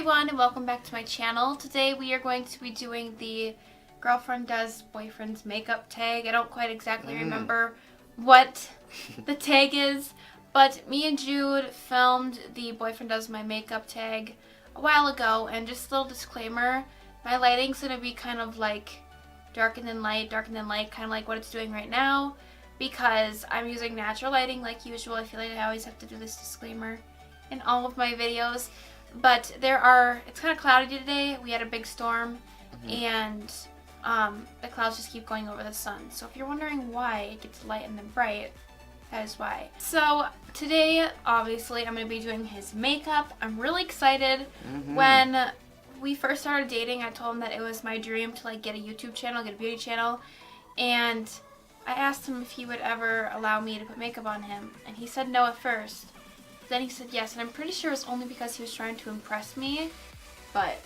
everyone and welcome back to my channel. Today we are going to be doing the girlfriend does boyfriend's makeup tag. I don't quite exactly remember what the tag is, but me and Jude filmed the boyfriend does my makeup tag a while ago, and just a little disclaimer, my lighting's going to be kind of like darker than light, kind of like what it's doing right now, because I'm using natural lighting like usual. I feel like I always have to do this disclaimer in all of my videos. But it's kind of cloudy today. We had a big storm, and the clouds just keep going over the sun. So if you're wondering why it gets light and then bright, that is why. So today, obviously, I'm going to be doing his makeup. I'm really excited. When we first started dating, I told him that it was my dream to like get a YouTube channel, get a beauty channel, and I asked him if he would ever allow me to put makeup on him, and he said no at first. Then he said yes, and I'm pretty sure it's only because he was trying to impress me. But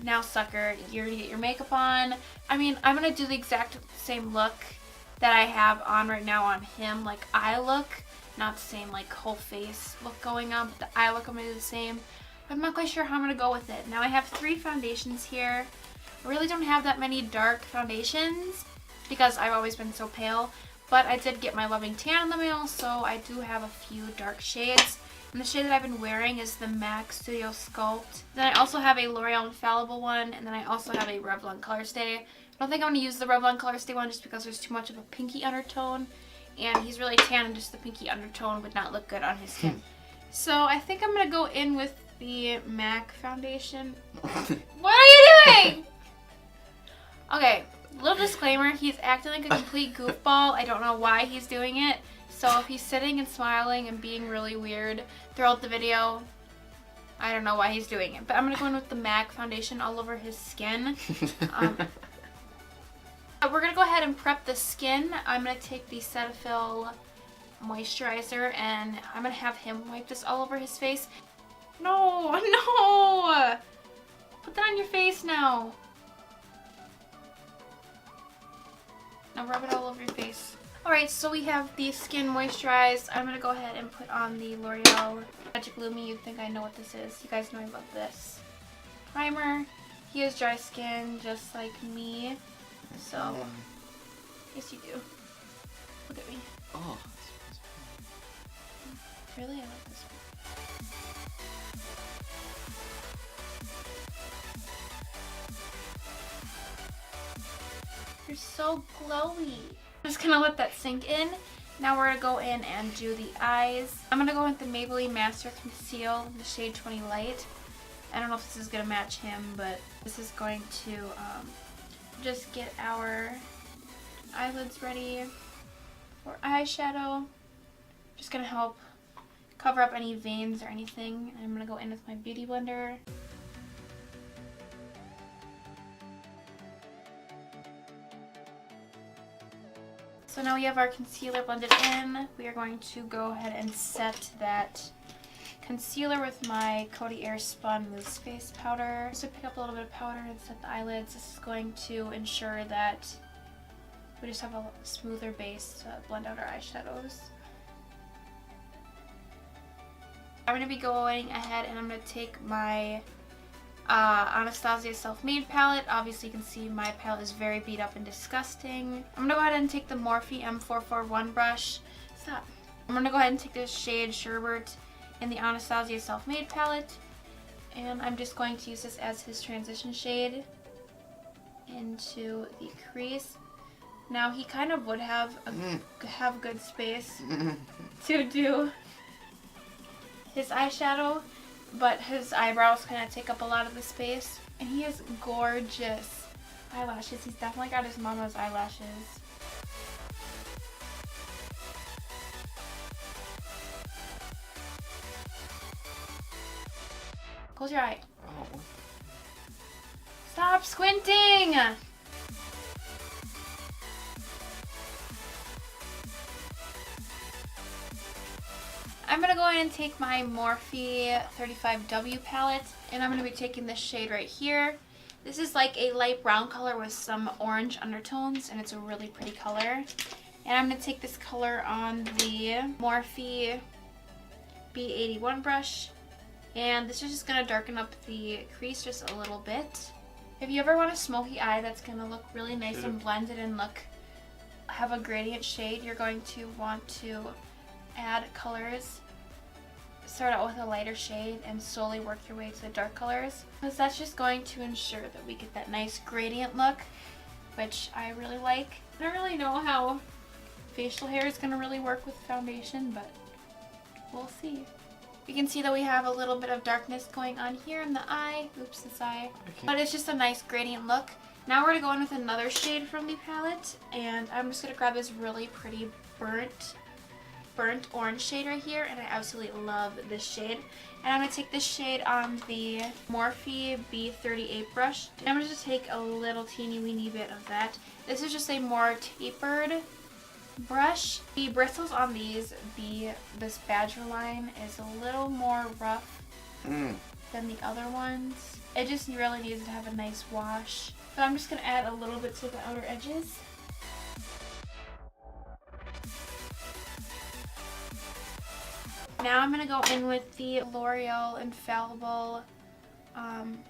now, sucker, you're gonna get your makeup on. I mean, I'm gonna do the exact same look that I have on right now on him, like eye look. Not the same like whole face look going on, but the eye look I'm gonna do the same. I'm not quite sure how I'm gonna go with it. Now I have 3 foundations here. I really don't have that many dark foundations because I've always been so pale. But I did get my Loving Tan in the mail, so I do have a few dark shades. And the shade that I've been wearing is the MAC Studio Sculpt. Then I also have a Loreal Infallible one, and then I also have a Revlon Colorstay. I don't think I'm going to use the Revlon Colorstay one just because there's too much of a pinky undertone. And he's really tan, and just the pinky undertone would not look good on his skin. So I think I'm going to go in with the MAC foundation. What are you doing? Okay. Little disclaimer, he's acting like a complete goofball. I don't know why he's doing it. So if he's sitting and smiling and being really weird throughout the video, I don't know why he's doing it. But I'm going to go in with the MAC foundation all over his skin. We're going to go ahead and prep the skin. I'm going to take the Cetaphil Moisturizer, and I'm going to have him wipe this all over his face. No! Put that on your face now. Now rub it all over your face. Alright, so we have the skin moisturized. I'm going to go ahead and put on the L'Oreal Magic Lumi. You think I know what this is. You guys know I love this. Primer. He has dry skin just like me. So, yes you do. Look at me. Oh. Really? I love this one. You're so glowy. I'm just gonna let that sink in. Now we're gonna go in and do the eyes. I'm gonna go with the Maybelline Master Conceal in the shade 20 Light. I don't know if this is gonna match him, but this is going to just get our eyelids ready for eyeshadow. Just gonna help cover up any veins or anything. I'm gonna go in with my Beauty Blender. So now we have our concealer blended in. We are going to go ahead and set that concealer with my Coty Airspun Loose Face Powder. So pick up a little bit of powder and set the eyelids. This is going to ensure that we just have a smoother base to blend out our eyeshadows. I'm going to be going ahead and I'm going to take my Anastasia Self-Made palette. Obviously you can see my palette is very beat up and disgusting. I'm going to go ahead and take the Morphe M441 brush. Stop. I'm going to go ahead and take this shade Sherbert in the Anastasia Self-Made palette. And I'm just going to use this as his transition shade into the crease. Now he kind of would have good space to do his eyeshadow, but his eyebrows kind of take up a lot of the space. And he has gorgeous eyelashes. He's definitely got his mama's eyelashes. Close your eye. Oh. Stop squinting! I'm going to go in and take my Morphe 35W palette, and I'm going to be taking this shade right here. This is like a light brown color with some orange undertones, and it's a really pretty color. And I'm going to take this color on the Morphe B81 brush, And this is just going to darken up the crease just a little bit. If you ever want a smoky eye that's going to look really nice and blended and have a gradient shade, you're going to want to add colors. Start out with a lighter shade and slowly work your way to the dark colors, because that's just going to ensure that we get that nice gradient look, which I really like. I don't really know how facial hair is going to really work with foundation, but we'll see. You can see that we have a little bit of darkness going on here in the eye. Oops, this eye. Okay. But it's just a nice gradient look. Now we're going to go in with another shade from the palette, and I'm just going to grab this really pretty burnt orange shade right here, and I absolutely love this shade. And I'm going to take this shade on the Morphe B38 brush, and I'm just going to take a little teeny weeny bit of that. This is just a more tapered brush. The bristles on this Badger line is a little more rough than the other ones. It just really needs to have a nice wash. So I'm just going to add a little bit to the outer edges. Now I'm going to go in with the Loreal Infallible,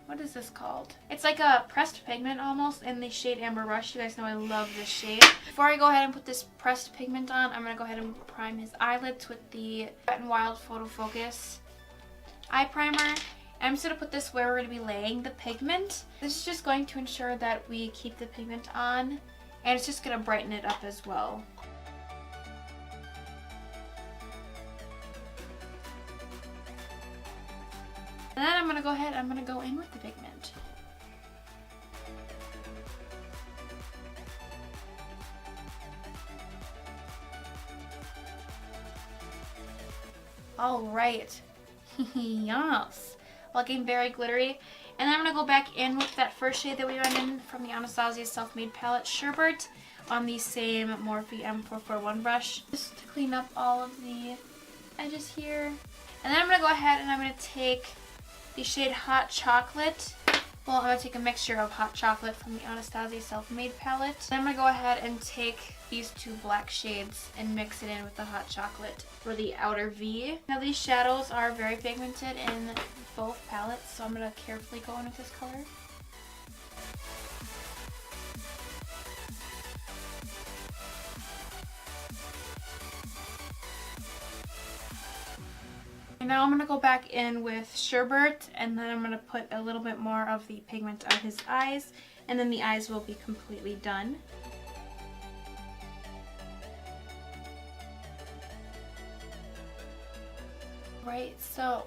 what is this called? It's like a pressed pigment almost in the shade Amber Rush. You guys know I love this shade. Before I go ahead and put this pressed pigment on, I'm going to go ahead and prime his eyelids with the Wet n Wild Photo Focus eye primer. And I'm just going to put this where we're going to be laying the pigment. This is just going to ensure that we keep the pigment on, and it's just going to brighten it up as well. And then I'm going to go ahead and I'm going to go in with the pigment. Alright. Yes. Looking very glittery. And then I'm going to go back in with that first shade that we went in from the Anastasia Self-Made Palette, Sherbert, on the same Morphe M441 brush. Just to clean up all of the edges here. And then I'm going to go ahead and I'm going to take the shade Hot Chocolate. Well, I'm going to take a mixture of Hot Chocolate from the Anastasia Self-Made Palette. Then I'm going to go ahead and take these two black shades and mix it in with the Hot Chocolate for the outer V. Now these shadows are very pigmented in both palettes, so I'm going to carefully go in with this color. And now I'm going to go back in with Sherbert, and then I'm going to put a little bit more of the pigment on his eyes, and then the eyes will be completely done. Right, so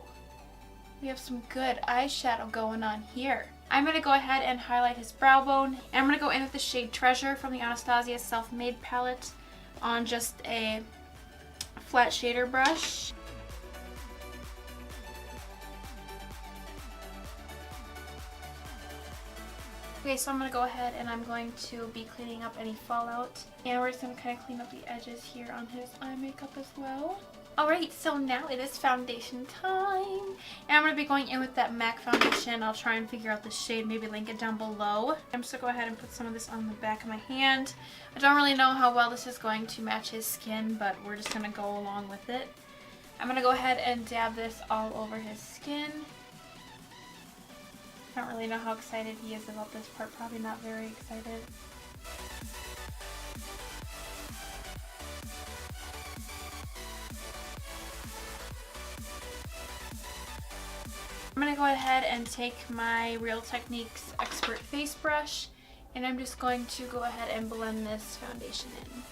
we have some good eyeshadow going on here. I'm going to go ahead and highlight his brow bone, and I'm going to go in with the shade Treasure from the Anastasia Self-Made Palette on just a flat shader brush. Okay, so I'm going to go ahead and I'm going to be cleaning up any fallout. And we're just going to kind of clean up the edges here on his eye makeup as well. Alright, so now it is foundation time. And I'm going to be going in with that MAC foundation. I'll try and figure out the shade, maybe link it down below. I'm just going to go ahead and put some of this on the back of my hand. I don't really know how well this is going to match his skin, but we're just going to go along with it. I'm going to go ahead and dab this all over his skin. I don't really know how excited he is about this part. Probably not very excited. I'm going to go ahead and take my Real Techniques Expert Face Brush, and I'm just going to go ahead and blend this foundation in.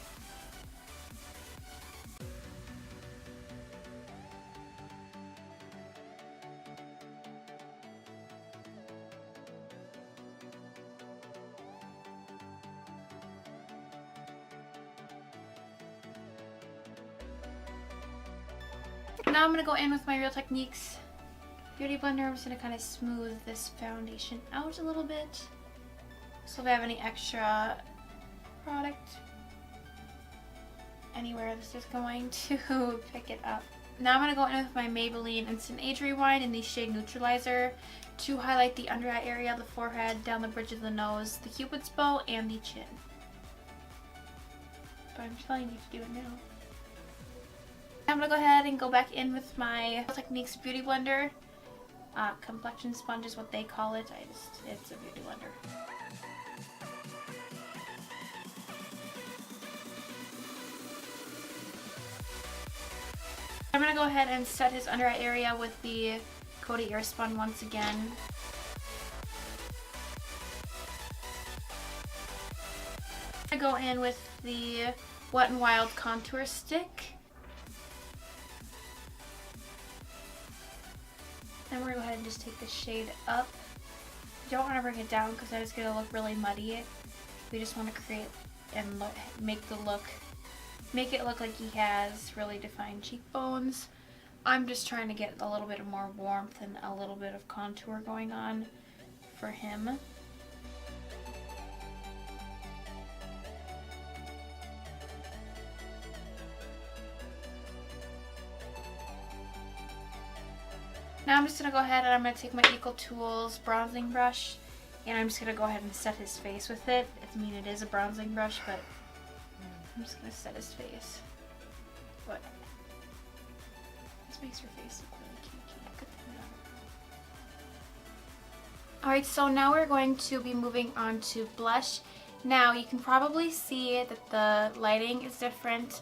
Now I'm going to go in with my Real Techniques Beauty Blender. I'm just going to kind of smooth this foundation out a little bit. So if I have any extra product anywhere, this is going to pick it up. Now I'm going to go in with my Maybelline Instant Age Rewind in the shade Neutralizer to highlight the under eye area, the forehead, down the bridge of the nose, the cupid's bow, and the chin. But I'm telling you to do it now. I'm going to go ahead and go back in with my Techniques Beauty Blender Complexion sponge is what they call it. It's a beauty blender. I'm going to go ahead and set his under eye area with the Coty Airspun once again. I go in with the Wet n Wild contour stick. Then we're going to go ahead and just take the shade up. You don't want to bring it down because that is going to look really muddy. We just want to create and make it look like he has really defined cheekbones. I'm just trying to get a little bit more warmth and a little bit of contour going on for him. Now I'm just going to go ahead and I'm going to take my Equal Tools bronzing brush and I'm just going to go ahead and set his face with it. I mean, it is a bronzing brush, but I'm just going to set his face. What? This makes your face look really kinky. Alright, so now we're going to be moving on to blush. Now you can probably see that the lighting is different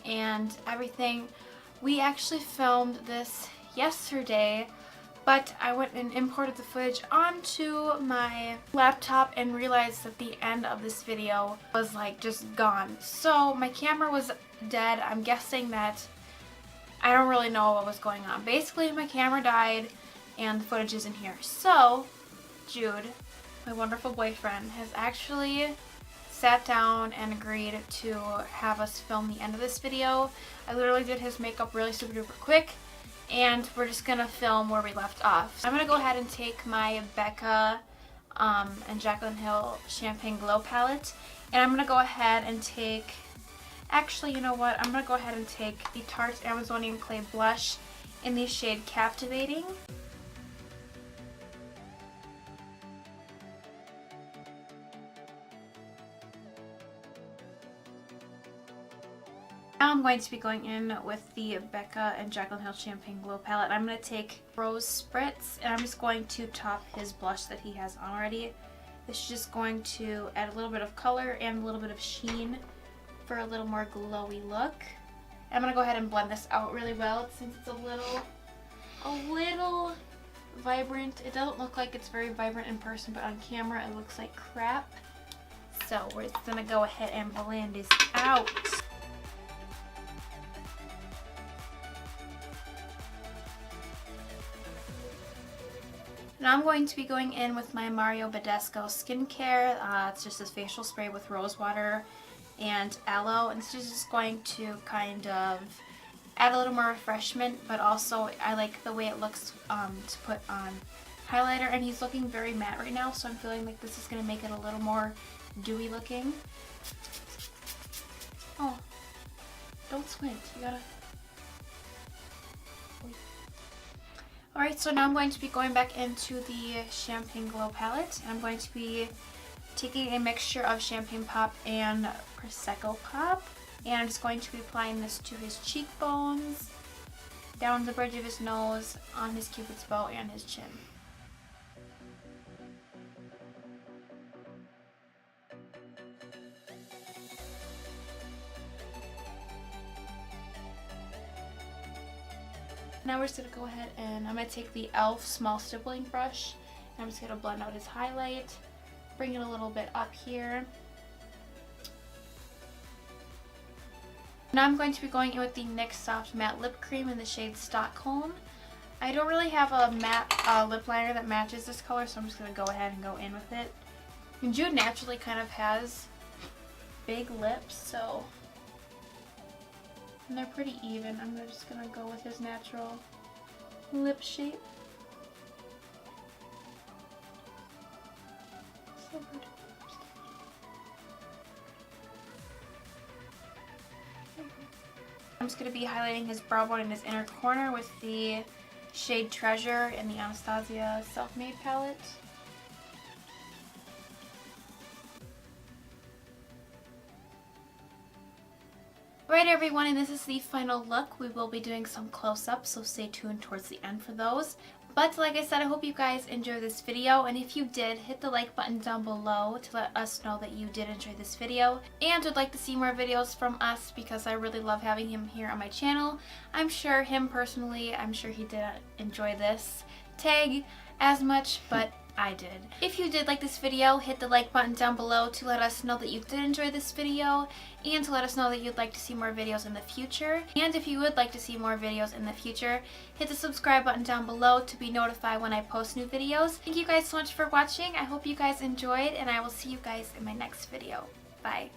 and everything. We actually filmed this yesterday, but I went and imported the footage onto my laptop and realized that the end of this video was like just gone. So my camera was dead. I'm guessing that I don't really know what was going on. Basically my camera died and the footage isn't here. So Jude, my wonderful boyfriend, has actually sat down and agreed to have us film the end of this video. I literally did his makeup really super duper quick. And we're just going to film where we left off. I'm going to go ahead and take my Becca and Jaclyn Hill Champagne Glow Palette. And I'm going to go ahead and take, actually, you know what? I'm going to go ahead and take the Tarte Amazonian Clay Blush in the shade Captivating. Now I'm going to be going in with the Becca and Jaclyn Hill Champagne Glow Palette. I'm going to take Rose Spritz and I'm just going to top his blush that he has on already. This is just going to add a little bit of color and a little bit of sheen for a little more glowy look. I'm going to go ahead and blend this out really well since it's a little vibrant. It doesn't look like it's very vibrant in person, but on camera it looks like crap. So we're just going to go ahead and blend this out. Now I'm going to be going in with my Mario Badescu skincare. It's just this facial spray with rose water and aloe. And it's just going to kind of add a little more refreshment, but also I like the way it looks to put on highlighter. And he's looking very matte right now, so I'm feeling like this is going to make it a little more dewy looking. Oh, don't squint. You gotta... Alright, so now I'm going to be going back into the Champagne Glow palette. And I'm going to be taking a mixture of Champagne Pop and Prosecco Pop. And I'm just going to be applying this to his cheekbones, down the bridge of his nose, on his cupid's bow, and his chin. Now we're just going to go ahead and I'm going to take the e.l.f. small stippling brush and I'm just going to blend out his highlight, bring it a little bit up here. Now I'm going to be going in with the NYX Soft Matte Lip Cream in the shade Stockholm. I don't really have a matte lip liner that matches this color, so I'm just going to go ahead and go in with it. And Jude naturally kind of has big lips, so... and they're pretty even. I'm just going to go with his natural lip shape. So good. I'm just going to be highlighting his brow bone in his inner corner with the shade Treasure in the Anastasia Self-Made palette. Alright everyone, and this is the final look. We will be doing some close-ups, so stay tuned towards the end for those. But like I said, I hope you guys enjoyed this video, and if you did, hit the like button down below to let us know that you did enjoy this video and would like to see more videos from us, because I really love having him here on my channel. I'm sure him personally, I'm sure he didn't enjoy this tag as much, but I did. If you did like this video, hit the like button down below to let us know that you did enjoy this video and to let us know that you'd like to see more videos in the future. And if you would like to see more videos in the future, hit the subscribe button down below to be notified when I post new videos. Thank you guys so much for watching. I hope you guys enjoyed, and I will see you guys in my next video. Bye.